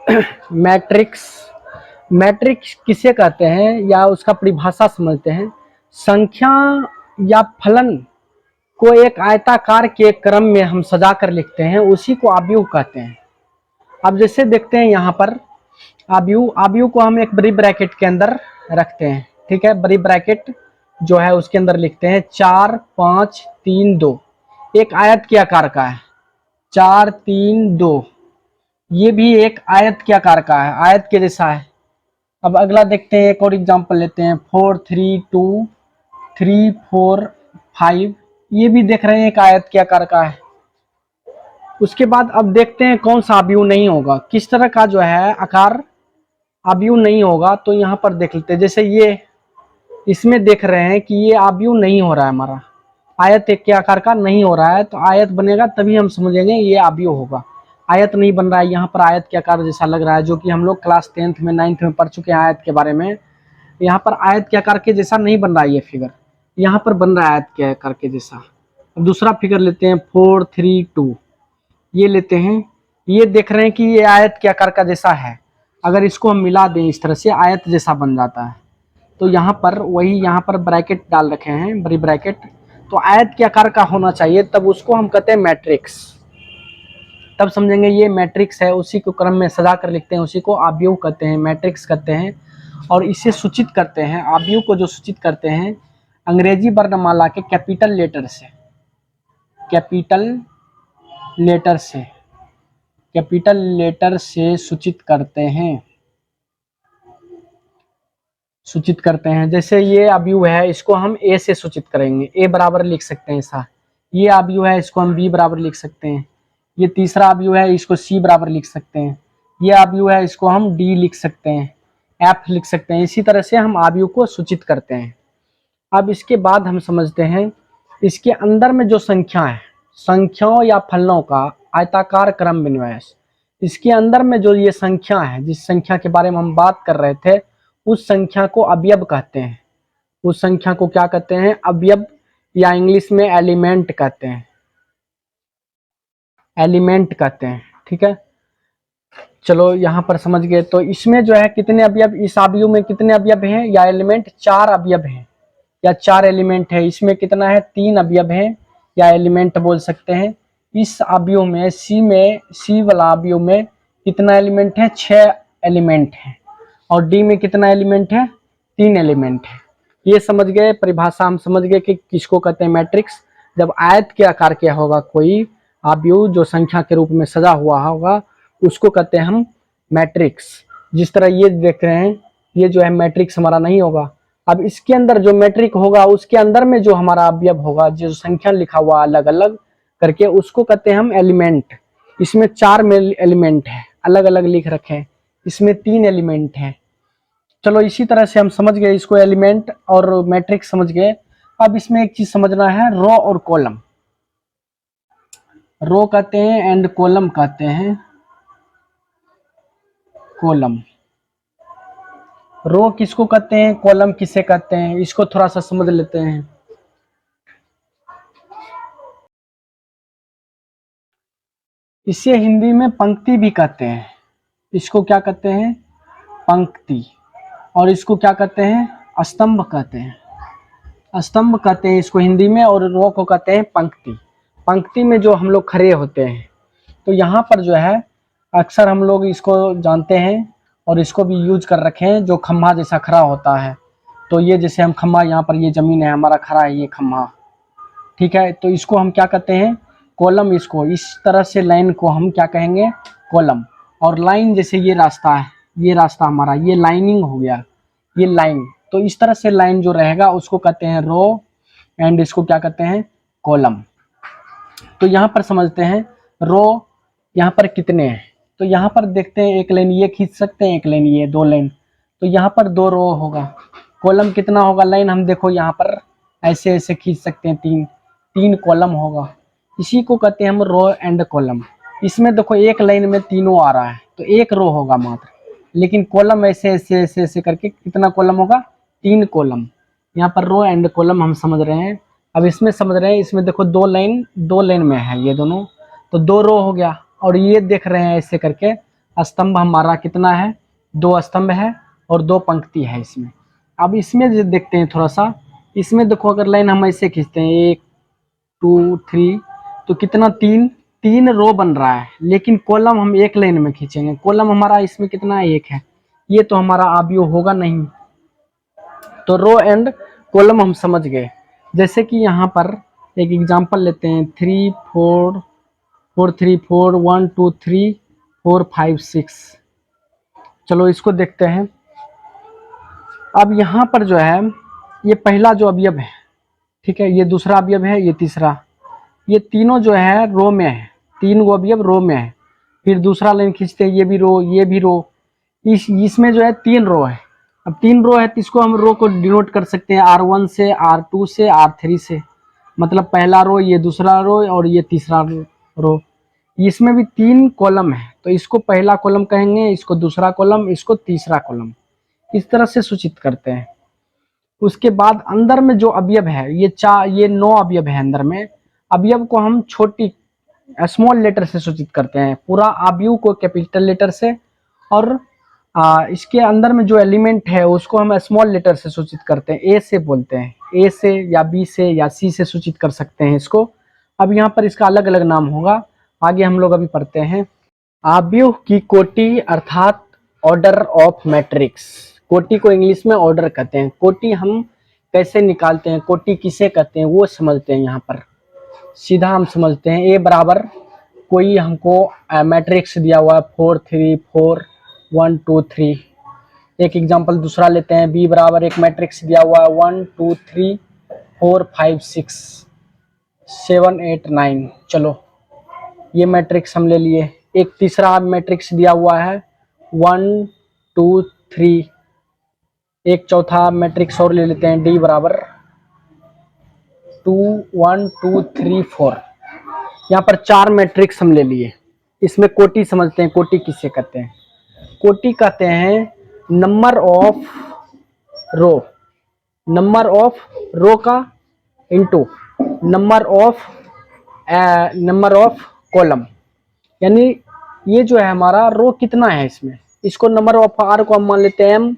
Matrix, matrix किसे कहते हैं या उसका परिभाषा समझते हैं। संख्या या फलन को एक आयताकार के क्रम में हम सजा कर लिखते हैं, उसी को आव्यूह कहते हैं। अब जैसे देखते हैं यहाँ पर आव्यूह, आव्यूह को हम एक बड़ी ब्रैकेट के अंदर रखते हैं, ठीक है। बड़ी ब्रैकेट जो है उसके अंदर लिखते हैं 4 5 3 2, एक आयत के आकार का है 4 3 2, ये भी एक आयत के आकार का है, आयत के जैसा है। अब अगला देखते हैं, एक और एग्जांपल लेते हैं 4 3 2 3 4 5, ये भी देख रहे हैं एक आयत के आकार का है। उसके बाद अब देखते हैं कौन सा आव्यूह नहीं होगा, किस तरह का जो है आकार आव्यूह नहीं होगा। तो यहाँ पर देख लेते हैं, जैसे ये इसमें देख रहे हैं कि ये आव्यूह नहीं हो रहा है, हमारा आयत एक के आकार का नहीं हो रहा है। तो आयत बनेगा तभी हम समझेंगे ये आव्यूह होगा। आयत नहीं बन रहा है, यहाँ पर आयत के आकार जैसा लग रहा है, जो कि हम लोग क्लास 10th में 9th में पढ़ चुके हैं आयत के बारे में। यहाँ पर आयत के आकार के जैसा नहीं बन रहा है ये फिगर, यहाँ पर बन रहा है आयत के आकार के जैसा। अब दूसरा फिगर लेते हैं 4 3 2, ये लेते हैं, ये देख रहे हैं कि ये आयत के आकार का जैसा है, अगर इसको हम मिला दें इस तरह से आयत जैसा बन जाता है। तो यहाँ पर वही यहाँ पर ब्रैकेट डाल रखे हैं, बड़ी ब्रैकेट, तो आयत के आकार का होना चाहिए, तब उसको हम कहते हैं मैट्रिक्स। तब समझेंगे ये मैट्रिक्स है, उसी को क्रम में सजा कर लिखते हैं, उसी को आव्यूह कहते हैं, मैट्रिक्स कहते हैं। और इसे सूचित करते हैं, आव्यूह को जो सूचित करते हैं अंग्रेजी वर्णमाला के कैपिटल लेटर से, कैपिटल लेटर से, कैपिटल लेटर से सूचित करते हैं, सूचित करते हैं। जैसे ये आव्यूह है, इसको हम ए से सूचित करेंगे, ए बराबर लिख सकते हैं ऐसा। ये आव्यूह है, इसको हम बी बराबर लिख सकते हैं। ये तीसरा आव्यूह है, इसको सी बराबर लिख सकते हैं। ये आव्यूह है, इसको हम डी लिख सकते हैं, एफ लिख सकते हैं। इसी तरह से हम आव्यूह को सूचित करते हैं। अब इसके बाद हम समझते हैं इसके अंदर में जो संख्या है, संख्याओं या फलनों का आयताकार क्रम विन्यास, इसके अंदर में जो ये संख्या है, जिस संख्या के बारे में हम बात कर रहे थे, उस संख्या को अवयव कहते हैं। उस संख्या को क्या कहते हैं? अवयव, या इंग्लिश में एलिमेंट कहते हैं, एलिमेंट कहते हैं, ठीक है। चलो यहाँ पर समझ गए। तो इसमें जो है कितने अवयव, इस आव्यूह में कितने अवयव हैं या एलिमेंट? 4 अवयव हैं या 4 एलिमेंट है। इसमें कितना है? 3 अवयव हैं या एलिमेंट बोल सकते हैं। इस आव्यूह में सी वाला आव्यूह में कितना एलिमेंट है? 6 एलिमेंट है। और डी में कितना एलिमेंट है? 3 एलिमेंट है। ये समझ गए, परिभाषा हम समझ गए कि किसको कहते हैं मैट्रिक्स। जब आयत के आकार का होगा कोई आव्यूह जो संख्या के रूप में सजा हुआ होगा, उसको कहते हैं हम मैट्रिक्स। जिस तरह ये देख रहे हैं, ये जो है मैट्रिक्स हमारा नहीं होगा। अब इसके अंदर जो मैट्रिक होगा, उसके अंदर में जो हमारा अवयव होगा, जो संख्या लिखा हुआ अलग अलग करके, उसको कहते हैं हम एलिमेंट। इसमें 4 में एलिमेंट है, अलग अलग लिख रखे हैं। इसमें 3 एलिमेंट है। चलो इसी तरह से हम समझ गए इसको, एलिमेंट और मैट्रिक्स समझ गए। अब इसमें एक चीज समझना है, रो और कॉलम। रो कहते हैं एंड कॉलम कहते हैं, कॉलम। रो किसको कहते हैं, कॉलम किसे कहते हैं, इसको थोड़ा सा समझ लेते हैं। इसे हिंदी में पंक्ति भी कहते हैं। इसको क्या कहते हैं? पंक्ति। और इसको क्या कहते हैं? स्तंभ कहते हैं। स्तंभ कहते हैं इसको हिंदी में, और रो को कहते हैं पंक्ति। पंक्ति में जो हम लोग खड़े होते हैं, तो यहाँ पर जो है अक्सर हम लोग इसको जानते हैं और इसको भी यूज कर रखे हैं, जो खम्भा जैसा खड़ा होता है। तो ये जैसे हम खम्भा, यहाँ पर ये जमीन है हमारा, खड़ा है ये खम्भा, ठीक है। तो इसको हम क्या कहते हैं? कॉलम। इसको इस तरह से लाइन को हम क्या कहेंगे? कॉलम। और लाइन जैसे ये रास्ता है, ये रास्ता हमारा, ये लाइनिंग हो गया, ये लाइन। तो इस तरह से लाइन जो रहेगा उसको कहते हैं रो, एंड इसको क्या कहते हैं? कॉलम। तो यहाँ पर समझते हैं रो यहाँ पर कितने हैं। तो यहाँ पर देखते हैं, एक लाइन ये खींच सकते हैं, एक लाइन ये, 2 लाइन। तो यहाँ पर 2 रो होगा। कॉलम कितना होगा? लाइन हम देखो यहाँ पर ऐसे ऐसे खींच सकते हैं, 3 कॉलम होगा। इसी को कहते हैं हम रो एंड कॉलम। इसमें देखो एक लाइन में तीनों आ रहा है, तो 1 रो होगा मात्र। लेकिन कॉलम ऐसे ऐसे ऐसे ऐसे करके कितना कॉलम होगा? 3 कॉलम। यहाँ पर रो एंड कॉलम हम समझ रहे हैं। अब इसमें समझ रहे हैं, इसमें देखो 2 लाइन में है ये दोनों, तो 2 रो हो गया। और ये देख रहे हैं ऐसे करके स्तंभ हमारा कितना है, 2 स्तंभ है और 2 पंक्ति है इसमें। अब इसमें जो देखते हैं थोड़ा सा, इसमें देखो अगर लाइन हम ऐसे खींचते हैं 1 2 3, तो कितना 3 रो बन रहा है, लेकिन कॉलम हम एक लाइन में खींचेंगे, कॉलम हमारा इसमें कितना है, 1 है, ये तो हमारा अवयव होगा नहीं। तो रो एंड कॉलम हम समझ गए। जैसे कि यहाँ पर एक एग्जांपल लेते हैं, 3 4 4 3 4 1 2 3 4 5 6। चलो इसको देखते हैं। अब यहाँ पर जो है ये पहला जो अवयव है, ठीक है, ये दूसरा अवयव है, ये तीसरा, ये तीनों जो है रो में है, 3 गो अवयव रो में है। फिर दूसरा लाइन खींचते हैं, ये भी रो, ये भी रो, इसमें जो है 3 रो है। अब 3 रो है तो इसको हम रो को डिनोट कर सकते हैं R1 से, R2 से, R3 से। मतलब पहला रो, ये दूसरा रो और ये तीसरा रो। इसमें भी 3 कॉलम है, तो इसको पहला कॉलम कहेंगे, इसको दूसरा कॉलम, इसको तीसरा कॉलम, इस तरह से सूचित करते हैं। उसके बाद अंदर में जो अवयव है, ये 9 अवयव है अंदर में। अवयव को हम छोटी स्मॉल लेटर से सूचित करते हैं, पूरा अवयव को कैपिटल लेटर से, और इसके अंदर में जो एलिमेंट है उसको हम स्मॉल लेटर से सूचित करते हैं, ए से बोलते हैं, ए से या बी से या सी से सूचित कर सकते हैं इसको। अब यहाँ पर इसका अलग अलग नाम होगा, आगे हम लोग अभी पढ़ते हैं। अवयव की कोटि अर्थात ऑर्डर ऑफ मैट्रिक्स। कोटि को इंग्लिश में ऑर्डर कहते हैं। कोटि हम कैसे निकालते हैं, कोटि किसे कहते हैं वो समझते हैं। यहाँ पर सीधा हम समझते हैं, ए बराबर कोई हमको मैट्रिक्स दिया हुआ है 4 3 4 1 2 3। एक एग्जांपल दूसरा लेते हैं, बी बराबर एक मैट्रिक्स दिया हुआ है 1 2 3 4 5 6 7 8 9। चलो ये मैट्रिक्स हम ले लिए। एक तीसरा मैट्रिक्स दिया हुआ है 1 2 3। एक चौथा मैट्रिक्स और ले लेते हैं, डी बराबर 2 1 2 3 4। यहाँ पर 4 मैट्रिक्स हम ले लिए। इसमें कोटि समझते हैं, कोटि किसे कहते हैं। कोटि कहते हैं number of row, number of row का इंटू नंबर ऑफ कॉलम। यानी ये जो है हमारा रो कितना है इसमें, इसको नंबर ऑफ आर को हम मान लेते हैं m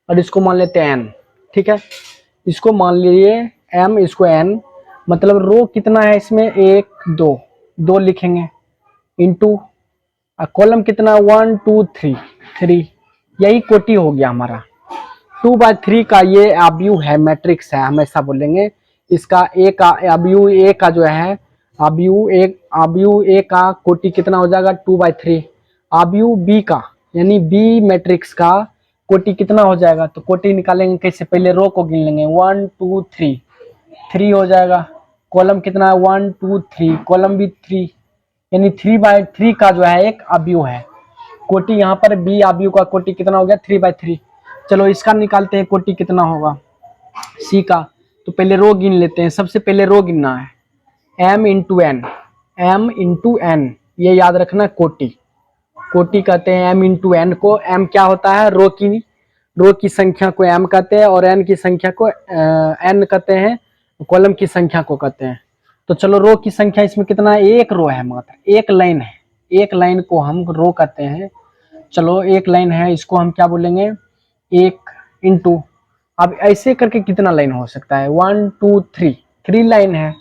और इसको मान लेते हैं n। ठीक है, इसको मान लीजिए m, इसको n। मतलब रो कितना है इसमें, 1 2 लिखेंगे, इंटू कॉलम कितना 1 2 3। यही कोटि हो गया हमारा। 2/3 का ये अवयव है, मैट्रिक्स है, हम ऐसा बोलेंगे। इसका ए का अवयव, ए का जो है अवयव ए का कोटि कितना हो जाएगा 2/3। अवयव बी का यानी बी मैट्रिक्स का कोटि कितना हो जाएगा, तो कोटि निकालेंगे कैसे, पहले रो को गिन लेंगे 1 2 3 हो जाएगा। कॉलम कितना है 1 2 3, कॉलम भी 3, यानी 3/3 का जो है एक अवयव है। कोटि यहाँ पर बी अवयव का कोटि कितना हो गया 3/3। चलो इसका निकालते हैं कोटि कितना होगा सी का। तो पहले रो गिन लेते हैं, सबसे पहले रो गिनना है, m इंटू एन, ये याद रखना। कोटि कहते हैं m इंटू एन को। m क्या होता है, रो की संख्या को m कहते हैं, और n की संख्या को n कहते हैं, कॉलम की संख्या को कहते हैं। तो चलो रो की संख्या इसमें कितना है, एक रो है, मात्र एक लाइन है, एक लाइन को हम रो कहते हैं। चलो एक लाइन है, इसको हम क्या बोलेंगे, 1 इंटू। अब ऐसे करके कितना लाइन हो सकता है, 1 2 3 लाइन है,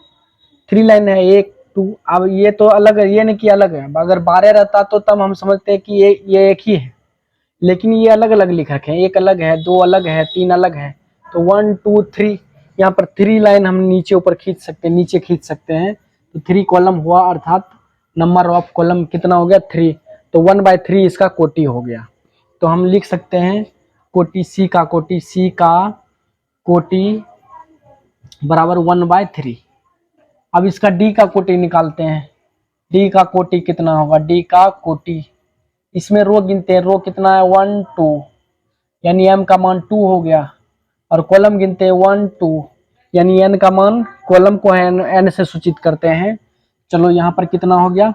3 लाइन है, 1 2। अब ये तो अलग है, ये नहीं कि अलग है। अगर 12 रहता तो तब हम समझते हैं कि ये एक ही है, लेकिन ये अलग अलग लिख रखे हैं, 1 अलग है, 2 अलग है, 3 अलग है। तो 1 2 3, यहाँ पर 3 लाइन हम नीचे ऊपर खींच सकते हैं, नीचे खींच सकते हैं। तो 3 कॉलम हुआ, अर्थात नंबर ऑफ कॉलम कितना हो गया 3। तो 1/3 इसका कोटि हो गया। तो हम लिख सकते हैं कोटि सी का कोटि बराबर 1/3। अब इसका डी का कोटि निकालते हैं। डी का कोटि कितना होगा, डी का कोटि, इसमें रो गिनते हैं, रो कितना है 1 2, यानी m का मान 2 हो गया। और कॉलम गिनते हैं 1 2, यानी n का मान, कॉलम को n से सूचित करते हैं। चलो यहाँ पर कितना हो गया,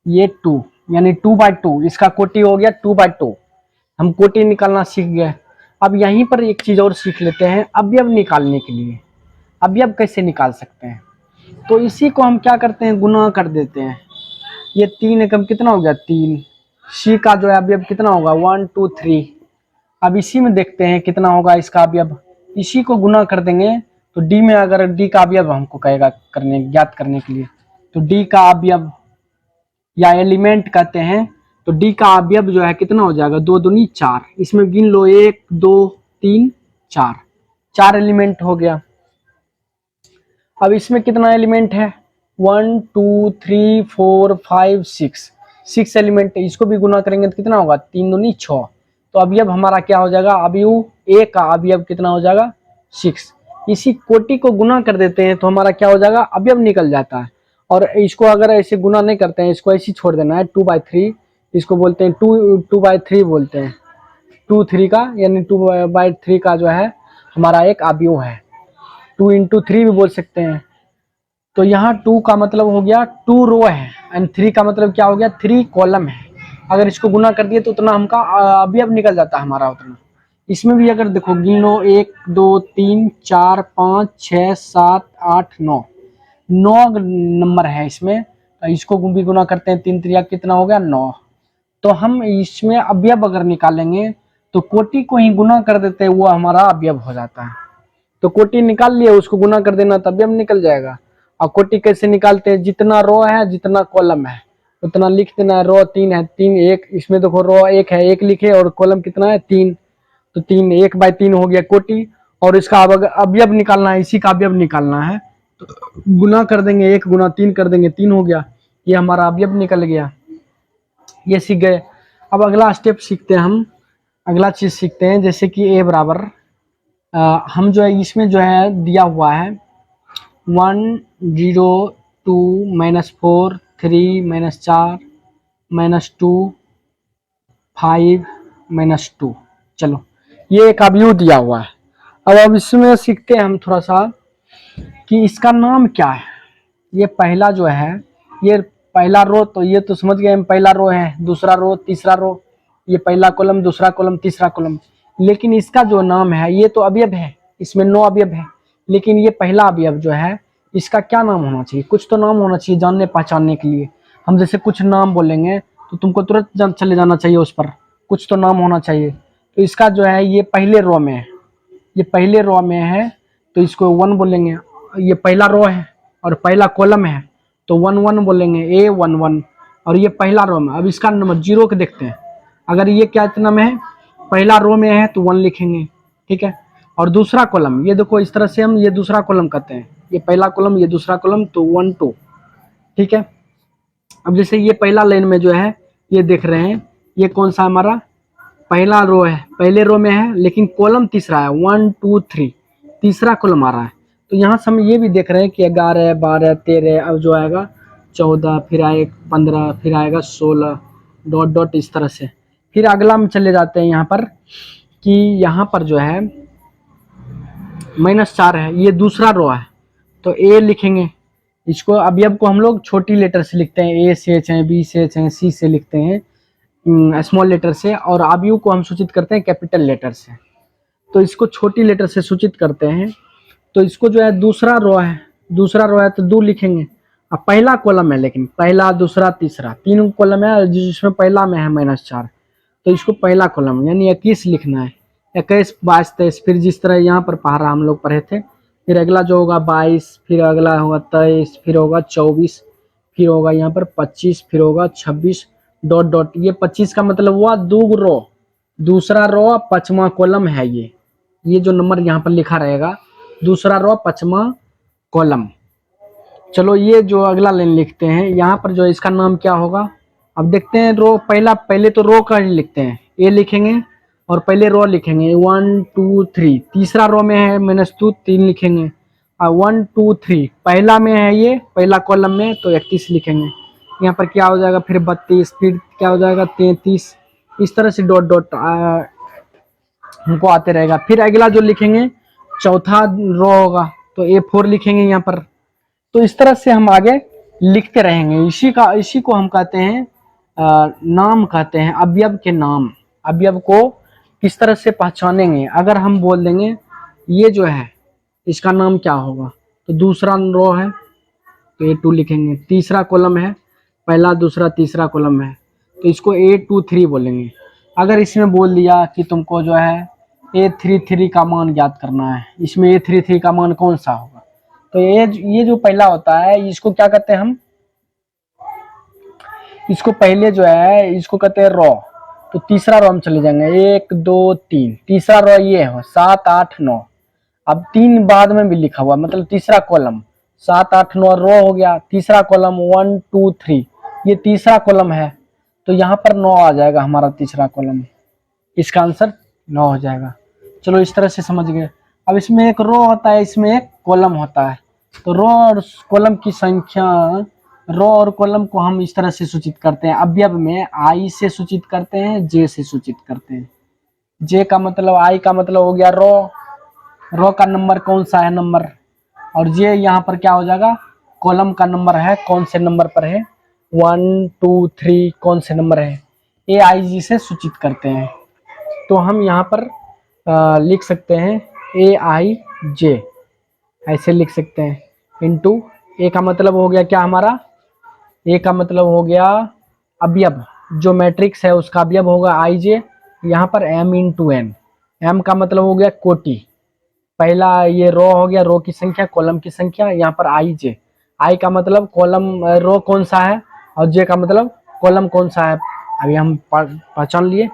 ये 2, यानी 2/2, इसका कोटि हो गया 2/2। हम कोटि निकालना सीख गए। अब यहीं पर एक चीज और सीख लेते हैं, अवयव निकालने के लिए। अवयव कैसे निकाल सकते हैं, तो इसी को हम क्या करते हैं, गुना कर देते हैं। ये 3 एकम कितना हो गया 3, सी का जो है अवयव कितना होगा 1 2 3। अब इसी में देखते हैं कितना होगा इसका अवयव। इसी को गुना कर देंगे तो डी में, अगर डी का अवयव हमको कहेगा करने ज्ञात करने के लिए, तो डी का अवयव या एलिमेंट कहते हैं, तो डी का अवयव जो है कितना हो जाएगा 2 दूनी 4। इसमें गिन लो 1 2 3 4, 4 एलिमेंट हो गया। अब इसमें कितना एलिमेंट है 1 2 3 4 5 6, 6 एलिमेंट है। इसको भी गुना करेंगे तो कितना होगा 3 दूनी 6। तो अवयव हमारा क्या हो जाएगा, अवयव ए का अवयव कितना हो जाएगा 6। इसी कोटि को गुना कर देते हैं तो हमारा क्या हो जाएगा अवयव निकल जाता है। और इसको अगर ऐसे गुना नहीं करते हैं, इसको ऐसे छोड़ देना है 2/3, इसको बोलते हैं 2/3 बोलते हैं, 2 3 का, यानी 2/3 का जो है हमारा एक अवयव है। 2 × 3 भी बोल सकते हैं। तो यहाँ 2 का मतलब हो गया 2 रो है, एंड 3 का मतलब क्या हो गया 3 कॉलम है। अगर इसको गुना कर दिए तो उतना हमका अवयव निकल जाता है हमारा उतना। इसमें भी अगर देखो गिन लो 1 2 3 4 5 6 7 8 9, 9 नंबर है इसमें। तो इसको भी गुना करते हैं 3 3 कितना हो गया 9। तो हम इसमें अवयव अगर निकालेंगे तो कोटि को ही गुना कर देते हैं, वो हमारा अवयव हो जाता है। तो कोटि निकाल लिए, उसको गुना कर देना तब अवयव निकल जाएगा। और कोटि कैसे निकालते हैं, जितना रो है जितना कॉलम है उतना लिख देना है। रो 3 है 3 1, इसमें देखो रो 1 है 1 लिखे, और कॉलम कितना है 3, तो 3 1/3 हो गया कोटि। और इसका अब अवयव निकालना है, इसी का अवयव निकालना है तो गुना कर देंगे, 1 × 3 कर देंगे, 3 हो गया, ये हमारा अवयव निकल गया। ये सीख गए। अब अगला स्टेप सीखते हैं हम, अगला चीज सीखते हैं, जैसे कि ए बराबर हम जो है इसमें जो है दिया हुआ है 1 0 2 -4 3 -4 -2 5 -2। चलो ये एक अवयव दिया हुआ है। अब इसमें सीखते हैं हम थोड़ा सा कि इसका नाम क्या है। ये पहला जो है, ये पहला रो, तो ये तो समझ गए हम पहला रो है, दूसरा रो, तीसरा रो, ये पहला कॉलम, दूसरा कॉलम, तीसरा कॉलम। लेकिन इसका जो नाम है, ये तो अवयव है, इसमें 9 अवयव है, लेकिन ये पहला अवयव जो है इसका क्या नाम होना चाहिए, कुछ तो नाम होना चाहिए जानने पहचानने के लिए। हम जैसे कुछ नाम बोलेंगे तो तुमको तुरंत चले जाना चाहिए उस पर, कुछ तो नाम होना चाहिए। तो इसका जो है ये पहले रो में है, ये पहले रो में है तो इसको 1 बोलेंगे। ये पहला रो है और पहला कॉलम है तो 1 1 बोलेंगे, A 1 1। और ये पहला रो में, अब इसका नंबर 0 के देखते हैं। अगर ये क्या इतना में है, पहला रो में है तो 1 लिखेंगे, ठीक है। और दूसरा कॉलम, ये देखो इस तरह से हम ये दूसरा कॉलम कहते हैं, ये पहला कॉलम ये दूसरा कॉलम, तो 1 2, ठीक है। अब जैसे ये पहला लाइन में जो है ये देख रहे हैं, ये कौन सा हमारा पहला रो है, पहले रो में है, लेकिन कॉलम तीसरा है 1 2 3, तीसरा कॉलम आ रहा है। तो यहाँ से हम ये भी देख रहे हैं कि 11 12 13, अब जो आएगा 14, फिर आएगा 15, फिर आएगा 16, डॉट डॉट इस तरह से। फिर अगला में चले जाते हैं यहाँ पर कि यहाँ पर जो है -4 है, ये दूसरा रो है तो ए लिखेंगे। इसको अवयव को हम लोग छोटी लेटर से लिखते हैं, ए से चाहे बी से चाहे सी से लिखते हैं स्मॉल लेटर से, और अवयव को हम सूचित करते हैं कैपिटल लेटर से। तो इसको छोटी लेटर से सूचित करते हैं। तो इसको जो है दूसरा रो है, दूसरा रो है तो 2 लिखेंगे। अब पहला कॉलम है, लेकिन पहला दूसरा तीसरा 3 कॉलम है, जिसमें पहला में है -4, तो इसको पहला कॉलम यानी 21 लिखना है। 21 22 23, फिर जिस तरह यहाँ पर पढ़ा हम लोग पढ़े थे। फिर अगला जो होगा 22, फिर अगला होगा 23, फिर होगा 24, फिर होगा यहाँ पर 25, फिर होगा 26, डॉट डॉट। ये 25 का मतलब हुआ 2 रो, दूसरा रो 5वां कॉलम है। ये जो नंबर यहाँ पर लिखा रहेगा दूसरा रो 5वां कॉलम। चलो ये जो अगला लाइन लिखते हैं यहाँ पर जो इसका नाम क्या होगा, अब देखते हैं। रो पहले तो रो का लिखते हैं, ए लिखेंगे और पहले रो लिखेंगे 1 2 3, तीसरा रो में है -2, 3 लिखेंगे। और 1 2 3 पहला में है, ये पहला कॉलम में, तो 31 लिखेंगे। यहाँ पर क्या हो जाएगा फिर 32, फिर क्या हो जाएगा 33, इस तरह से डॉट डॉट हमको आते रहेगा। फिर अगला जो लिखेंगे चौथा रो होगा तो A4 लिखेंगे यहाँ पर। तो इस तरह से हम आगे लिखते रहेंगे। इसी को हम कहते हैं नाम कहते हैं, अवयव के नाम। अवयव को किस तरह से पहचानेंगे, अगर हम बोल देंगे ये जो है इसका नाम क्या होगा, तो दूसरा रो है तो A2 लिखेंगे, तीसरा कॉलम है, पहला दूसरा तीसरा कॉलम है, तो इसको A23 बोलेंगे। अगर इसमें बोल दिया कि तुमको जो है A33 का मान ज्ञात करना है, इसमें A33 का मान कौन सा होगा, तो ये जो पहला होता है इसको क्या कहते हैं हम, इसको पहले जो है इसको कहते हैं रॉ। तो तीसरा रॉ हम चले जाएंगे, 1 2 3, तीसरा रॉ ये है 7 8 9। अब 3 बाद में भी लिखा हुआ, मतलब तीसरा कॉलम 7 8 9 रॉ हो गया। तीसरा कॉलम 1 2 3, ये तीसरा कॉलम है, तो यहाँ पर 9 आ जाएगा हमारा तीसरा कॉलम, इसका आंसर 9 हो जाएगा। चलो इस तरह से समझ गए। अब इसमें एक रो होता है, इसमें एक कॉलम होता है, तो रो और कॉलम की संख्या, रो और कॉलम को हम इस तरह से सूचित करते हैं, अवयव में आई से सूचित करते हैं, जे से सूचित करते हैं। जे का मतलब, आई का मतलब हो गया रो, रो का नंबर कौन सा है नंबर, और जे यहाँ पर क्या हो जाएगा, कॉलम का नंबर है, कौन से नंबर पर है 1 2 3, कौन से नंबर है, ए आई जी से सूचित करते हैं। तो हम यहाँ पर लिख सकते हैं ए आई जे, ऐसे लिख सकते हैं, इंटू ए का मतलब हो गया क्या हमारा, ए का मतलब हो गया अवयव, जो मैट्रिक्स है उसका अवयव होगा आई जे, यहाँ पर एम इंटू एन, एम का मतलब हो गया कोटि, पहला ये रो हो गया, रो की संख्या, कॉलम की संख्या, यहाँ पर आई जे, आई का मतलब कॉलम रो कौन सा है, और जे का मतलब कॉलम कौन सा है, अभी हम पहचान लिए।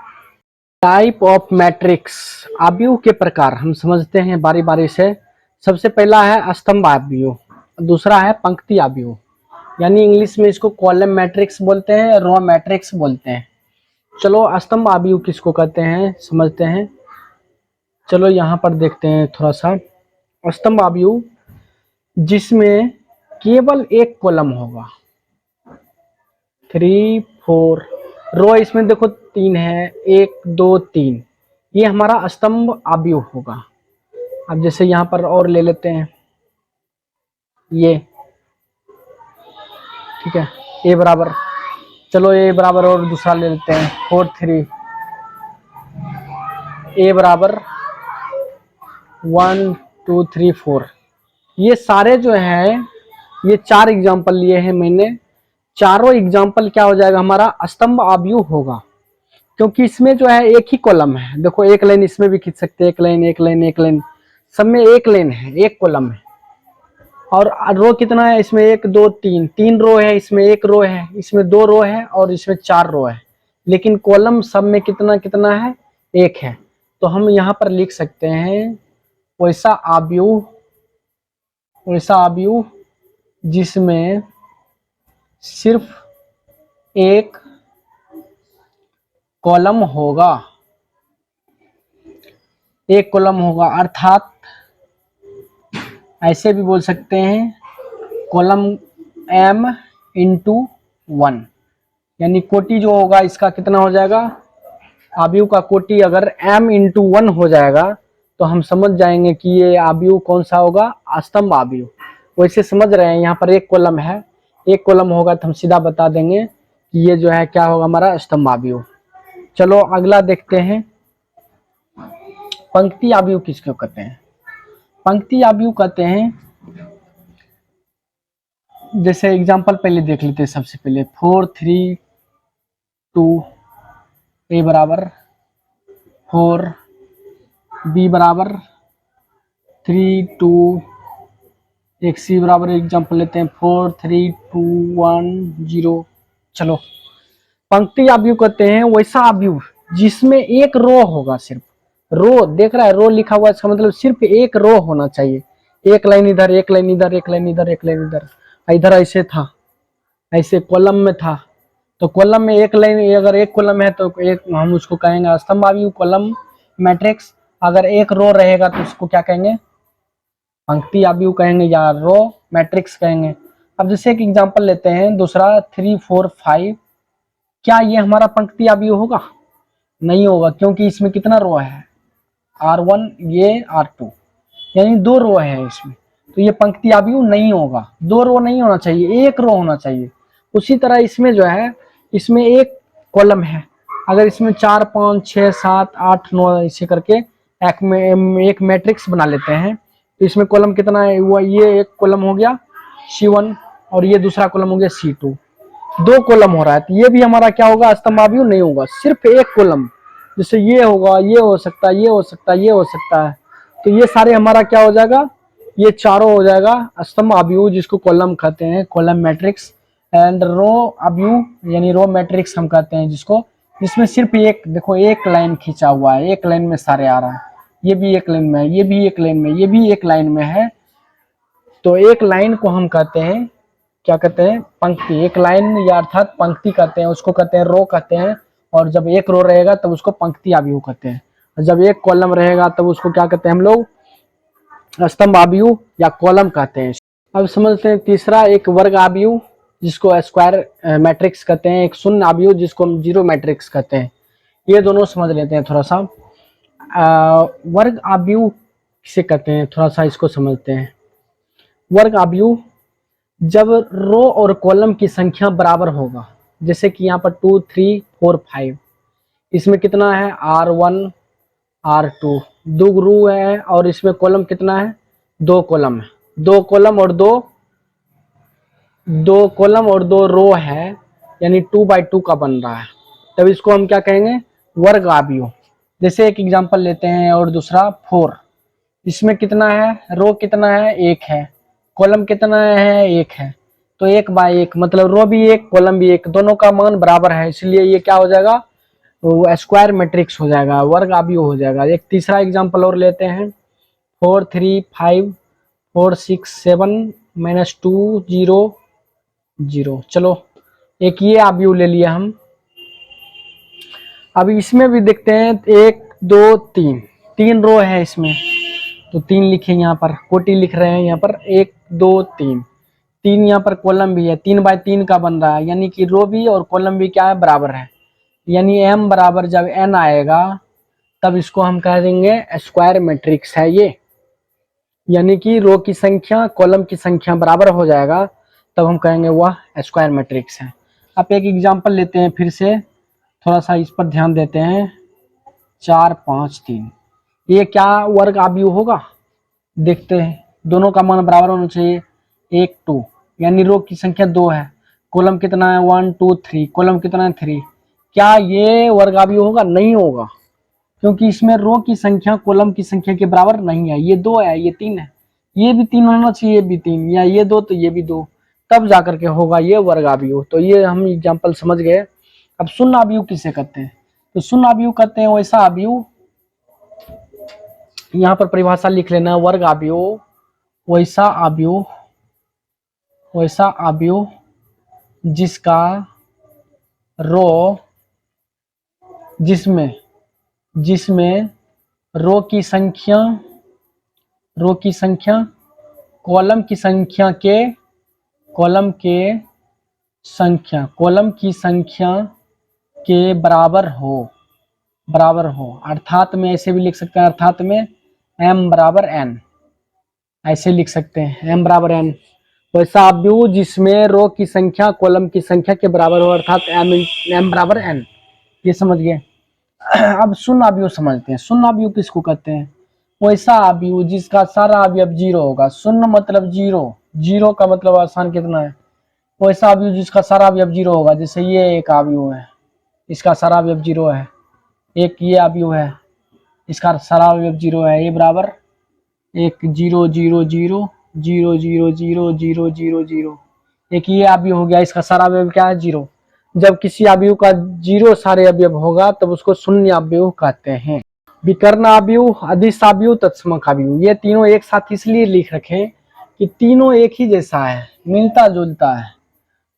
टाइप ऑफ मैट्रिक्स, आव्यूह के प्रकार हम समझते हैं बारी बारी से। सबसे पहला है स्तंभ आव्यूह, दूसरा है पंक्ति आव्यूह, यानी इंग्लिश में इसको कॉलम मैट्रिक्स बोलते हैं, रो मैट्रिक्स बोलते हैं। चलो स्तंभ आव्यूह किसको कहते हैं समझते हैं। चलो यहाँ पर देखते हैं थोड़ा सा। स्तंभ आव्यूह जिसमें केवल एक कॉलम होगा, 3 4, रो इसमें देखो 3 है, 1 2 3, ये हमारा स्तंभ आव्यूह होगा। अब जैसे यहाँ पर और ले लेते हैं ये, ठीक है, ए बराबर, चलो ए बराबर और दूसरा ले लेते हैं 4 3, ए बराबर 1 2 3 4। ये सारे जो हैं, ये 4 एग्जाम्पल लिए हैं मैंने, चारों एग्जाम्पल क्या हो जाएगा हमारा स्तंभ आव्यूह होगा, क्योंकि इसमें जो है एक ही कॉलम है। देखो एक लाइन इसमें भी खींच सकते हैं, एक लाइन एक लाइन एक लाइन, सब में एक लाइन है, एक कॉलम है। और रो कितना है इसमें, 1 2 3, 3 रो है, इसमें 1 रो है, इसमें 2 रो है, और इसमें 4 रो है, लेकिन कॉलम सब में कितना कितना है, 1 है। तो हम यहाँ पर लिख सकते हैं वैसा आव्यूह, वैसा आव्यूह जिसमें सिर्फ एक कॉलम होगा, एक कॉलम होगा, अर्थात ऐसे भी बोल सकते हैं कॉलम m इंटू 1, यानी कोटि जो होगा इसका कितना हो जाएगा, आव्यूह का कोटि अगर m इंटू 1 हो जाएगा तो हम समझ जाएंगे कि ये आव्यूह कौन सा होगा, स्तंभ आव्यूह। वैसे समझ रहे हैं यहाँ पर एक कॉलम है, एक कॉलम होगा तो हम सीधा बता देंगे कि ये जो है क्या होगा हमारा स्तंभ आव्यूह। चलो अगला देखते हैं, पंक्ति आव्यूह किसको कहते हैं। पंक्ति आव्यूह कहते हैं, जैसे एग्जांपल पहले देख लेते हैं। सबसे पहले 4 3 2, ए बराबर 4, बी बराबर 3 2, एक सी बराबर एग्जांपल लेते हैं 4 3 2 1 0। चलो पंक्ति आव्यूह कहते हैं वैसा आव्यूह जिसमें एक रो होगा, सिर्फ रो, देख रहा है रो लिखा हुआ, इसका मतलब सिर्फ एक रो होना चाहिए, एक लाइन इधर, एक लाइन इधर, एक लाइन इधर, एक लाइन इधर, इधर ऐसे था, ऐसे कॉलम में था, तो कॉलम में एक लाइन, अगर एक कॉलम है तो एक हम उसको कहेंगे स्तंभ आव्यूह, कॉलम मैट्रिक्स। अगर एक रो रहेगा तो उसको क्या कहेंगे, पंक्ति आव्यूह कहेंगे या रो मैट्रिक्स कहेंगे। अब जैसे एक एग्जांपल लेते हैं दूसरा 3 4 5, क्या ये हमारा पंक्ति आव्यूह होगा, नहीं होगा, क्योंकि इसमें कितना रो है, R1 ये R2, यानी 2 रो है इसमें, तो ये पंक्ति आव्यूह नहीं होगा। 2 रो नहीं होना चाहिए, एक रो होना चाहिए। उसी तरह इसमें जो है, इसमें एक कॉलम है, अगर इसमें 4 5 6 7 8 9 ऐसे करके एक मैट्रिक्स बना लेते हैं, तो इसमें कॉलम कितना है, वो ये एक कॉलम हो गया C1 और ये दूसरा कॉलम हो गया C2। दो कॉलम हो रहा है, तो ये भी हमारा क्या होगा, स्तंभाव्यूह नहीं होगा, सिर्फ एक कॉलम। जैसे ये होगा, ये हो सकता है, ये हो सकता है, ये हो सकता है, तो ये सारे हमारा क्या हो जाएगा, ये चारों हो जाएगा स्तंभाव्यूह, जिसको कॉलम कहते हैं, कॉलम मैट्रिक्स। एंड रो अव्यूह यानी रो मैट्रिक्स हम कहते हैं जिसको, जिसमें सिर्फ एक, देखो एक लाइन खींचा हुआ है, एक लाइन में सारे आ रहा है, ये भी एक लाइन में है, ये भी एक लाइन में, ये भी एक लाइन में है। तो एक लाइन को हम कहते हैं, क्या कहते हैं, पंक्ति। एक लाइन या अर्थात पंक्ति कहते हैं, उसको कहते हैं रो कहते हैं। और जब एक रो रहेगा तब उसको पंक्ति आव्यूह कहते हैं, और जब एक कॉलम रहेगा तब उसको क्या कहते हैं हम लोग, स्तंभ आव्यूह या कॉलम कहते हैं। अब समझते हैं तीसरा, एक वर्ग आव्यूह जिसको स्क्वायर मैट्रिक्स कहते हैं, एक शून्य आव्यूह जिसको हम जीरो मैट्रिक्स कहते हैं। ये दोनों समझ लेते हैं थोड़ा सा। वर्ग आव्यूह किसे कहते हैं, थोड़ा सा इसको समझते हैं। वर्ग आव्यूह जब रो और कॉलम की संख्या बराबर होगा, जैसे कि यहाँ पर 2 3 4 5, इसमें कितना है R1 R2, दो रो है, और इसमें कॉलम कितना है, दो कॉलम है, दो कॉलम और दो रो है, यानी 2x2 का बन रहा है, तब इसको हम क्या कहेंगे, वर्ग आव्यूह। जैसे एक एग्जांपल लेते हैं, और दूसरा 4, इसमें कितना है, रो कितना है, एक है, कॉलम कितना है, एक है, तो 1x1, मतलब रो भी एक कॉलम भी एक, दोनों का मान बराबर है, इसलिए ये क्या हो जाएगा, वो स्क्वायर मैट्रिक्स हो जाएगा, वर्ग आव्यूह हो जाएगा। एक तीसरा एग्जांपल और लेते हैं, 4 3 5 4 6 7 -2 0 0। चलो एक ये आव्यूह ले लिया हम। अब इसमें भी देखते हैं, 1 2 3, तीन रो है इसमें, तो 3 लिखे यहाँ पर, कोटि लिख रहे हैं यहाँ पर, 1 2 3, तीन यहाँ पर कॉलम भी है, 3x3 का बन रहा है, यानी कि रो भी और कॉलम भी क्या है, बराबर है, यानी m बराबर जब n आएगा तब इसको हम कह देंगे स्क्वायर मैट्रिक्स है ये, यानी कि रो की संख्या कॉलम की संख्या बराबर हो जाएगा, तब हम कहेंगे वह स्क्वायर मैट्रिक्स है। अब एक एग्जांपल लेते हैं, फिर से थोड़ा सा इस पर ध्यान देते हैं, 4 5 3, ये क्या वर्ग आव्यूह होगा, देखते हैं, दोनों का मान बराबर होना चाहिए, 1 2, यानी रो की संख्या 2 है, कॉलम कितना है 1 2 3, कॉलम कितना है 3, क्या ये वर्ग आव्यूह होगा, नहीं होगा, क्योंकि इसमें रो की संख्या कॉलम की संख्या के बराबर नहीं है, ये 2 है, ये 3 है, ये भी 3 होना चाहिए, ये भी 3, या ये 2 तो ये भी 2, तब जाकर के होगा ये वर्ग आव्यूह। तो ये हम एग्जाम्पल समझ गए। अब शून्य आव्यूह किसे कहते हैं, तो शून्य आव्यूह कहते हैं वैसा आव्यूह, यहाँ पर परिभाषा लिख लेना, वर्ग आव्यूह वैसा आव्यूह जिसका रो जिसमें रो की संख्या कॉलम की संख्या के बराबर हो, अर्थात में ऐसे भी लिख सकते हैं, अर्थात में m बराबर n, ऐसे लिख सकते हैं, m बराबर n, वैसा आव्यूह जिसमें रो की संख्या कॉलम की संख्या के बराबर हो, अर्थात m बराबर n, ये समझ गए। अब शून्य आव्यूह समझते हैं। शून्य आव्यूह किसको कहते हैं, वैसा आव्यूह जिसका सारा अवयव 0 होगा, शून्य मतलब 0, 0 का मतलब आसान कितना है, वैसा आव्यूह जिसका सारा अवयव 0 होगा, जैसे ये एक आव्यूह है, इसका सारा अवयव 0 है, एक ये आव्यूह है, इसका सारा अवयव 0 है, ये बराबर 1 0 0 0 0 0 0 0 0 0, एक ये आव्यूह हो गया, इसका सारा अवयव क्या है, 0। जब किसी आव्यूह का 0 सारे अवयव होगा तब उसको शून्य आव्यूह कहते हैं। विकर्ण आव्यूह, अदिश आव्यूह, तत्समक आव्यूह, ये तीनों एक साथ इसलिए लिख रखे कि तीनों एक ही जैसा है, मिलता जुलता है,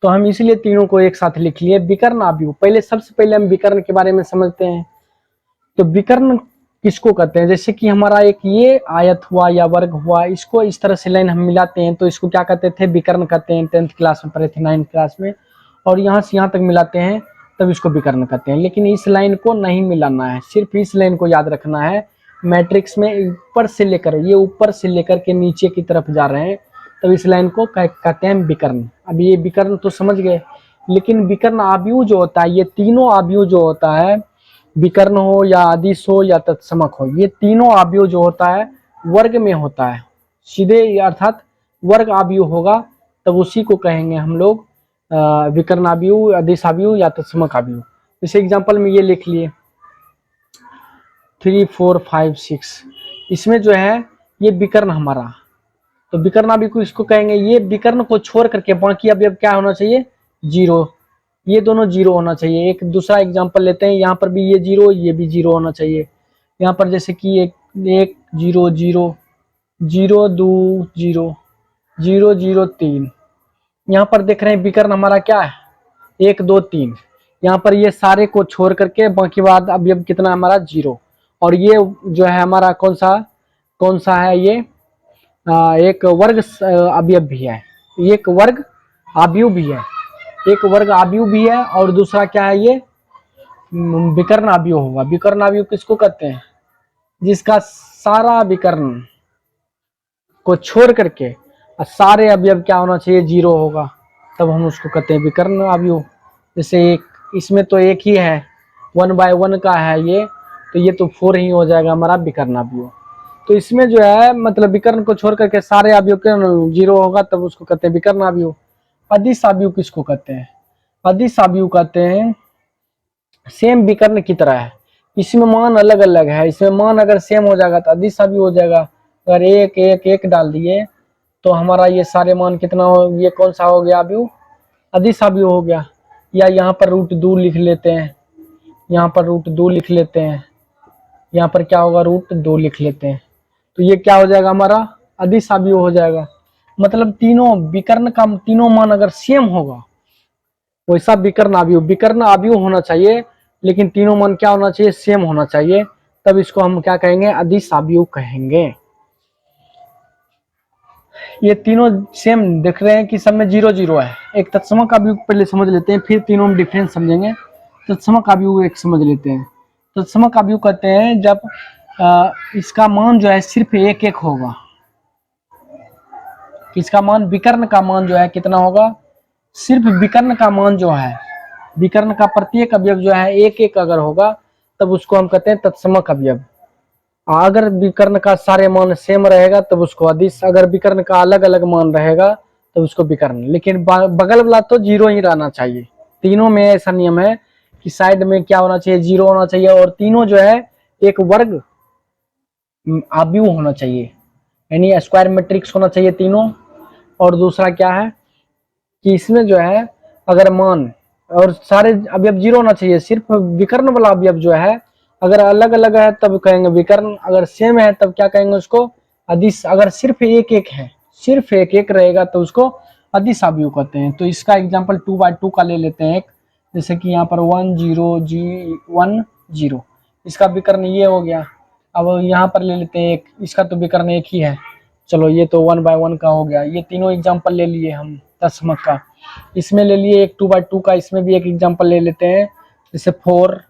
तो हम इसलिए तीनों को एक साथ लिख लिए। विकर्ण आव्यूह, सबसे पहले हम विकर्ण के बारे में समझते हैं। तो विकर्ण किसको कहते हैं, जैसे कि हमारा एक ये आयत हुआ या वर्ग हुआ, इसको इस तरह से लाइन हम मिलाते हैं तो इसको क्या कहते थे, विकर्ण कहते हैं, 10th क्लास में पढ़े थे, 9th क्लास में, और यहाँ से यहाँ तक मिलाते हैं तब इसको विकर्ण कहते हैं। लेकिन इस लाइन को नहीं मिलाना है, सिर्फ इस लाइन को याद रखना है। मैट्रिक्स में ऊपर से लेकर के नीचे की तरफ जा रहे हैं, तब इस लाइन को कहते हैं विकर्ण। अब ये विकर्ण तो समझ गए, लेकिन विकर्ण आव्यूह जो होता है, ये तीनों आव्यूह जो होता है, विकर्ण हो या अदिश हो या तत्समक हो, ये तीनों आव्यूह जो होता है वर्ग में होता है सीधे, अर्थात वर्ग आव्यूह होगा तब उसी को कहेंगे हम लोग विकर्ण अवयव, अदिश अवयव या तत्समक अवयव। जैसे एग्जांपल में ये लिख लिए 3 4 5 6, इसमें जो है ये विकर्ण हमारा, तो विकर्ण अवयव को इसको कहेंगे, ये विकर्ण को छोड़ करके बाकी अवयव क्या होना चाहिए, जीरो, ये दोनों जीरो होना चाहिए। एक दूसरा एग्जांपल लेते हैं, यहाँ पर भी ये जीरो, ये भी जीरो होना चाहिए। यहाँ पर जैसे कि एक 0 0 0 2 0 0 0 3, यहाँ पर देख रहे हैं विकर्ण हमारा क्या है 1 2 3, यहाँ पर ये सारे को छोड़ करके बाकी बाद अवयव कितना हमारा जीरो। और ये जो है हमारा कौन सा है, ये एक वर्ग अवयव भी है, एक वर्ग अवयव भी है, एक वर्ग अवयव भी है। और दूसरा क्या है, ये विकर्ण अवयव होगा। विकर्ण अवयव किसको कहते हैं, जिसका सारा विकर्ण को छोड़ करके सारे अवयव क्या होना चाहिए, जीरो होगा, तब हम उसको कहते हैं विकर्ण अवयव। जैसे एक इसमें तो एक ही है, 1/1 का है ये, तो ये तो 4 ही हो जाएगा हमारा विकर्ण अवयव। तो इसमें जो है मतलब विकर्ण को छोड़ करके सारे अवयव के जीरो होगा, तब उसको कहते हैं विकर्ण अवयव। अदिश अवयव किसको कहते हैं, अदिश अवयव कहते हैं सेम विकर्ण की तरह है, इसमें मान अलग अलग है, इसमें मान अगर सेम हो जाएगा तो अदिश अवयव हो जाएगा। अगर 1 1 1 डाल दिए तो हमारा ये सारे मान कितना हो, ये कौन सा हो गया अवयव, अदिश अवयव हो गया। या यहाँ पर √2 लिख लेते हैं, यहाँ पर √2 लिख लेते हैं, यहाँ पर क्या होगा √2 लिख लेते हैं, तो ये क्या हो जाएगा हमारा अदिश अवयव हो जाएगा। मतलब तीनों विकर्ण का तीनों मान अगर सेम होगा वैसा विकर्ण अवयव होना चाहिए, लेकिन तीनों मान क्या होना चाहिए, सेम होना चाहिए, तब इसको हम क्या कहेंगे, अदिश अवयव कहेंगे। ये तीनों सेम दिख रहे हैं कि सब में 0 0 है। एक तत्समक अवयव पहले समझ लेते हैं, फिर तीनों में डिफरेंस समझेंगे। तत्समक अवयव एक समझ लेते हैं। तत्समक अवयव कहते हैं जब इसका मान जो है सिर्फ 1 1 होगा, इसका मान विकर्ण का मान जो है कितना होगा, सिर्फ विकर्ण का मान जो है, विकर्ण का प्रत्येक अवयव जो है 1 1 अगर होगा तब उसको हम कहते हैं तत्समक अवयव। अगर विकर्ण का सारे मान सेम रहेगा तब उसको अदिश, अगर विकर्ण का अलग अलग मान रहेगा तब उसको विकर्ण। लेकिन बगल वाला तो जीरो ही रहना चाहिए। तीनों में ऐसा नियम है कि साइड में क्या होना चाहिए, जीरो होना चाहिए, और तीनों जो है एक वर्ग अवयव होना चाहिए, यानी स्क्वायर मैट्रिक्स होना चाहिए तीनों। और दूसरा क्या है कि इसमें जो है अगर मान और सारे अवयव जीरो होना चाहिए, सिर्फ विकर्ण वाला अवयव जो है अगर अलग अलग है तब कहेंगे विकर्ण, अगर सेम है तब क्या कहेंगे उसको अदिश। अगर सिर्फ 1 1 है, सिर्फ 1 1 रहेगा तो उसको अदिश अवयव कहते हैं। तो इसका एग्जांपल 2/2 का ले लेते हैं एक, जैसे कि यहाँ पर 1 0 1 0, इसका विकर्ण ये हो गया। अब यहाँ पर ले लेते हैं एक, इसका तो विकर्ण एक ही है, चलो ये तो 1/1 का हो गया। ये तीनों एग्जांपल ले लिए हम तत्समक का। इसमें ले लिए एक 2/2 का, इसमें भी एक एग्जांपल ले लेते हैं, जैसे 4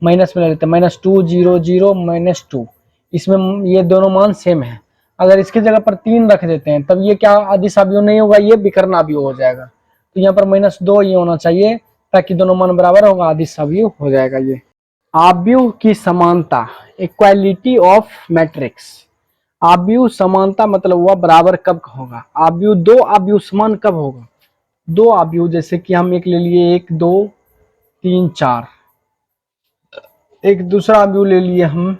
माइनस में ले लेते हैं, -2 0 0 -2, इसमें ये दोनों मान सेम है। अगर इसकी जगह पर 3 रख देते हैं तब ये क्या अदिश अवयव नहीं होगा, ये विकर्ण अवयव हो जाएगा। तो यहाँ पर -2 ये होना चाहिए ताकि दोनों मान बराबर होगा, अदिश अवयव हो जाएगा। ये अवयव की समानता, इक्वालिटी ऑफ मैट्रिक्स। अवयव समानता मतलब वह बराबर कब होगा, अवयव दो अवयव समान कब होगा, दो अवयव जैसे कि हम एक ले लिए 1 2 3 4, एक दूसरा अवयव ले लिए हम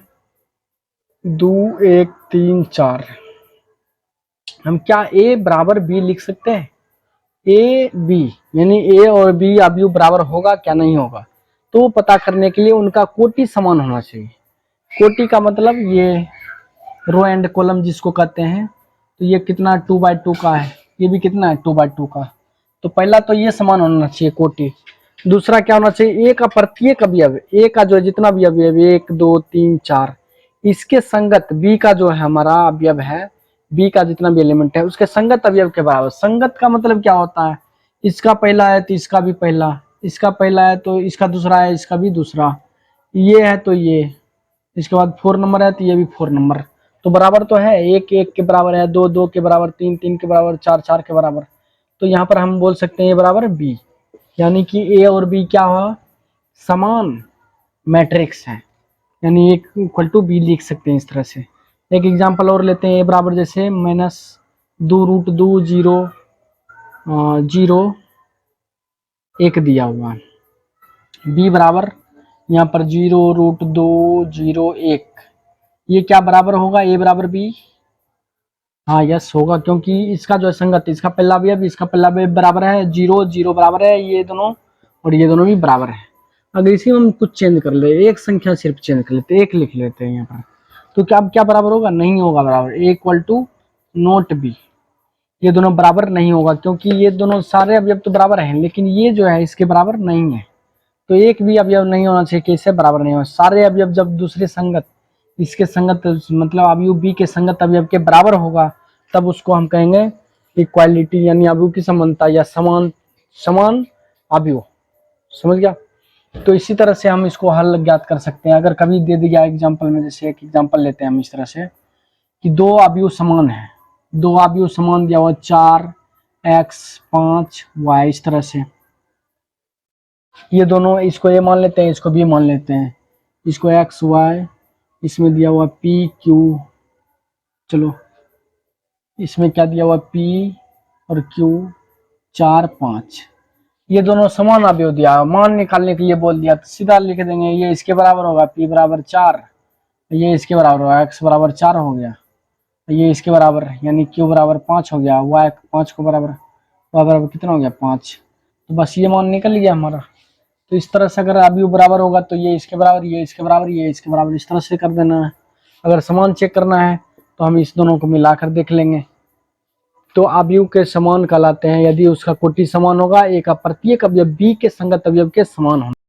2 1 3 4। हम क्या a बराबर b लिख सकते हैं, a b यानी a और b अवयव बराबर होगा क्या नहीं होगा, तो पता करने के लिए उनका कोटि समान होना चाहिए। कोटि का मतलब ये रो एंड कॉलम जिसको कहते हैं, तो ये कितना 2/2 का है, ये भी कितना है 2/2 का, तो पहला तो ये समान होना चाहिए कोटि। दूसरा क्या होना चाहिए, ए का प्रत्येक अवयव, ए का जो जितना भी अवयव 1 2 3 4 इसके संगत बी का जो है हमारा अवयव है, बी का जितना भी एलिमेंट है उसके संगत अवयव के बराबर। संगत का मतलब क्या होता है, इसका पहला है तो इसका भी पहला, इसका पहला है तो इसका दूसरा है, इसका भी दूसरा, ये है तो ये, इसके बाद 4 नंबर है तो ये भी 4 नंबर, तो बराबर तो है, 1 1 के बराबर है, 2 2 के बराबर, 3 3 के बराबर, 4 4 के बराबर। तो यहाँ पर हम बोल सकते हैं ये बराबर बी, यानी कि ए और बी क्या हुआ, समान मैट्रिक्स है, यानी एक इक्वल टू बी लिख सकते हैं इस तरह से। एक एग्जांपल और लेते हैं, ए बराबर जैसे -2 √2 0 0 1 दिया हुआ है। बी बराबर यहाँ पर 0√2 0 1, ये क्या बराबर होगा, ए बराबर बी। हाँ यस होगा, क्योंकि इसका जो है संगत, इसका पहला अवयव इसका पहला अवयव बराबर है, 0 0 बराबर है, ये दोनों और ये दोनों भी बराबर है। अगर इसी में हम कुछ चेंज कर ले, एक संख्या सिर्फ चेंज कर लेते, एक लिख लेते हैं यहाँ पर, तो क्या बराबर होगा, नहीं होगा बराबर, ए इक्वल टू नोट बी, ये दोनों बराबर नहीं होगा, क्योंकि ये दोनों सारे अवयव तो बराबर हैं, लेकिन ये जो है इसके बराबर नहीं है। तो एक भी अवयव नहीं होना चाहिए कि इससे बराबर नहीं हो, सारे अवयव जब दूसरे संगत, इसके संगत मतलब अवयव बी के संगत अवयव के बराबर होगा, तब उसको हम कहेंगे इक्वालिटी, यानी अवयव की समानता या समान समान अवयव। समझ गया। तो इसी तरह से हम इसको हल ज्ञात कर सकते हैं। अगर कभी दे दिया एग्जाम्पल में, जैसे एक एग्जाम्पल लेते हैं हम इस तरह से कि दो अवयव समान है, दो अवयव समान दिया हुआ 4x 5y, इस तरह से ये दोनों, इसको ए मान लेते हैं, इसको बी मान लेते हैं, इसको एक्स वाई, इसमें दिया हुआ पी क्यू, चलो इसमें क्या दिया हुआ पी और क्यू 4 5, ये दोनों समान अवयव दिया, मान निकालने के लिए बोल दिया, तो सीधा लिख देंगे ये इसके बराबर होगा, पी बराबर 4, ये इसके बराबर होगा, एक्स बराबर 4 हो गया, ये इसके बराबर यानी क्यू बराबर 5 हो गया, वाई 5 को बराबर, वाई बराबर कितना हो गया 5, तो बस ये मान निकल गया हमारा। तो इस तरह से अगर अवयव बराबर होगा तो ये इसके बराबर, ये इसके बराबर, ये इसके बराबर, इस तरह से कर देना है। अगर समान चेक करना है तो हम इस दोनों को मिलाकर देख लेंगे, तो अवयव के समान कहलाते हैं यदि उसका कोटि समान होगा, ए का प्रत्येक अवयव बी के संगत अवयव के समान होगा।